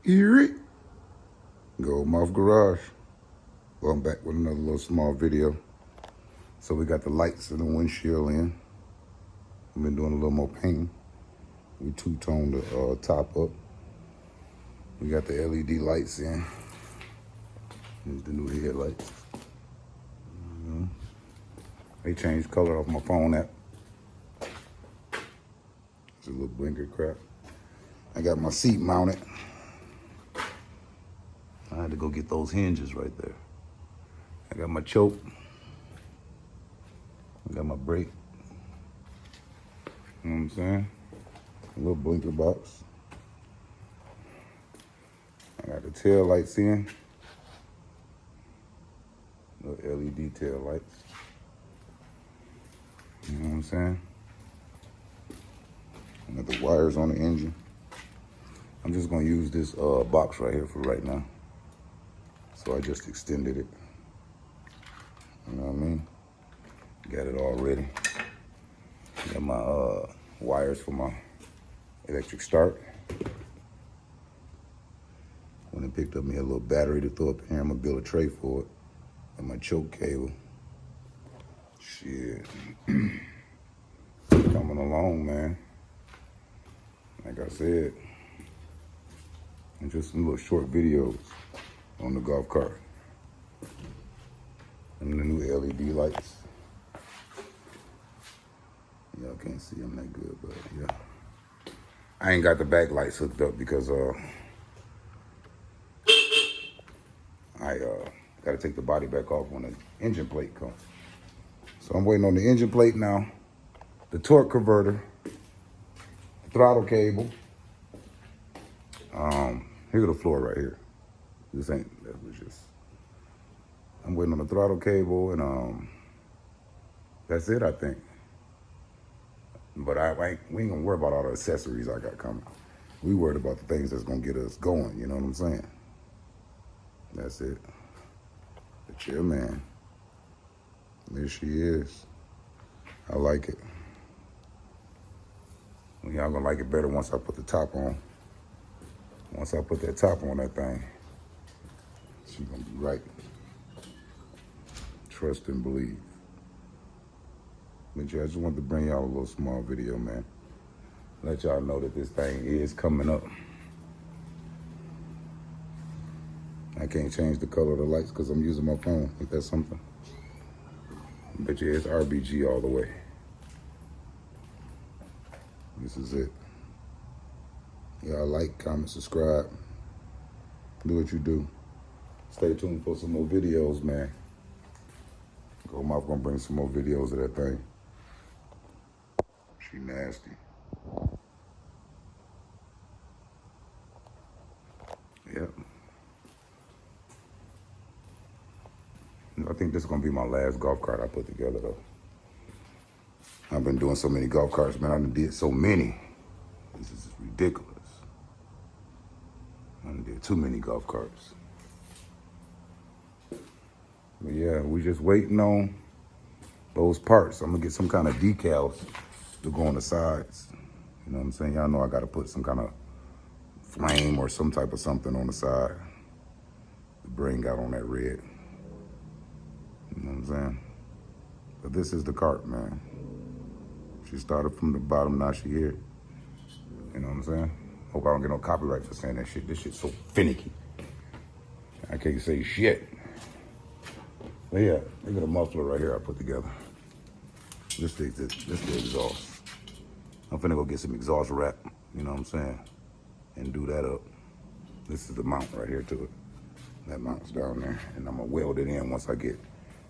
Erie. Goldmouth Garage. Well, I'm back with another little small video. So we got the lights and the windshield in. I've been doing a little more painting. We two-toned the top up. We got the LED lights in. Here's the new headlights. They changed color off my phone app. It's a little blinker crap. I got my seat mounted. I had to go get those hinges right there. I got my choke. I got my brake. You know what I'm saying? A little blinker box. I got the tail lights in. Little LED tail lights. You know what I'm saying? I got the wires on the engine. I'm just gonna use this box right here for right now. So I just extended it. You know what I mean? Got it all ready. Got my wires for my electric start. When it picked up me a little battery to throw up here, I'm gonna build a tray for it. And my choke cable. Shit. Coming along, man. Like I said. And just some little short videos on the golf cart. And the new LED lights. Y'all can't see them that good, but yeah. I ain't got the back lights hooked up because I gotta take the body back off when the engine plate comes. So I'm waiting on the engine plate now, the torque converter, the throttle cable. Here's the floor right here. This ain't, that was just, I'm waiting on the throttle cable and that's it, I think. But we ain't gonna worry about all the accessories I got coming. We worried about the things that's gonna get us going, you know what I'm saying? That's it. The chill, man. There she is. I like it. Well, y'all gonna like it better once I put the top on. Once I put that top on that thing, she gonna be right. Trust and believe. But yeah, I just wanted to bring y'all a little small video, man. Let y'all know that this thing is coming up. I can't change the color of the lights because I'm using my phone. Ain't that something? But yeah, it's RBG all the way. This is it. Y'all like, comment, subscribe. Do what you do. Stay tuned for some more videos, man. Goldmouth gonna bring some more videos of that thing. She nasty. Yep. I think this is gonna be my last golf cart I put together though. I've been doing so many golf carts, man. I done did so many. This is ridiculous. I done did too many golf carts. But yeah, we just waiting on those parts. I'm gonna get some kind of decals to go on the sides. You know what I'm saying? Y'all know I gotta put some kind of flame or some type of something on the side to bring out on that red. You know what I'm saying? But this is the cart, man. She started from the bottom, now she here. You know what I'm saying? Hope I don't get no copyright for saying that shit. This shit's so finicky. I can't say shit. But yeah, look at the muffler right here I put together. This the exhaust. I'm finna go get some exhaust wrap, you know what I'm saying? And do that up. This is the mount right here to it. That mount's down there. And I'm gonna weld it in once I get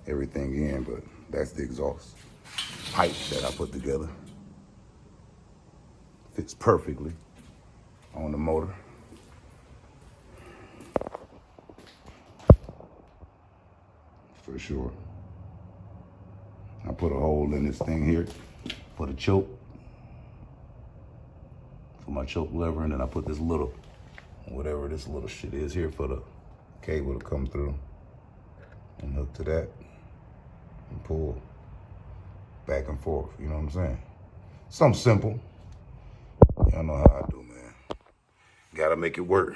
everything in, but that's the exhaust pipe that I put together. Fits perfectly on the motor. For sure. I put a hole in this thing here for the choke, for my choke lever, and then I put this little, whatever this little shit is here for the cable to come through and hook to that and pull back and forth, you know what I'm saying? Something simple. Y'all know how I do, man. Gotta make it work.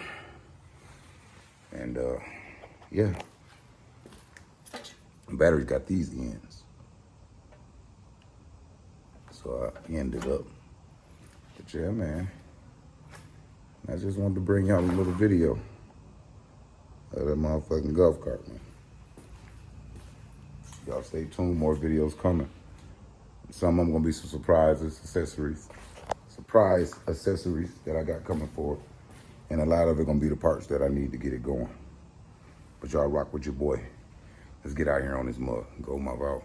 And yeah, the battery's got these ends. So I ended up. But yeah, man. I just wanted to bring y'all a little video of that motherfucking golf cart, man. Y'all stay tuned, more videos coming. Some of them gonna be some surprises, accessories. Surprise accessories that I got coming for it. And a lot of it gonna be the parts that I need to get it going. But y'all rock with your boy. Let's get out here on this mud. Go mother out.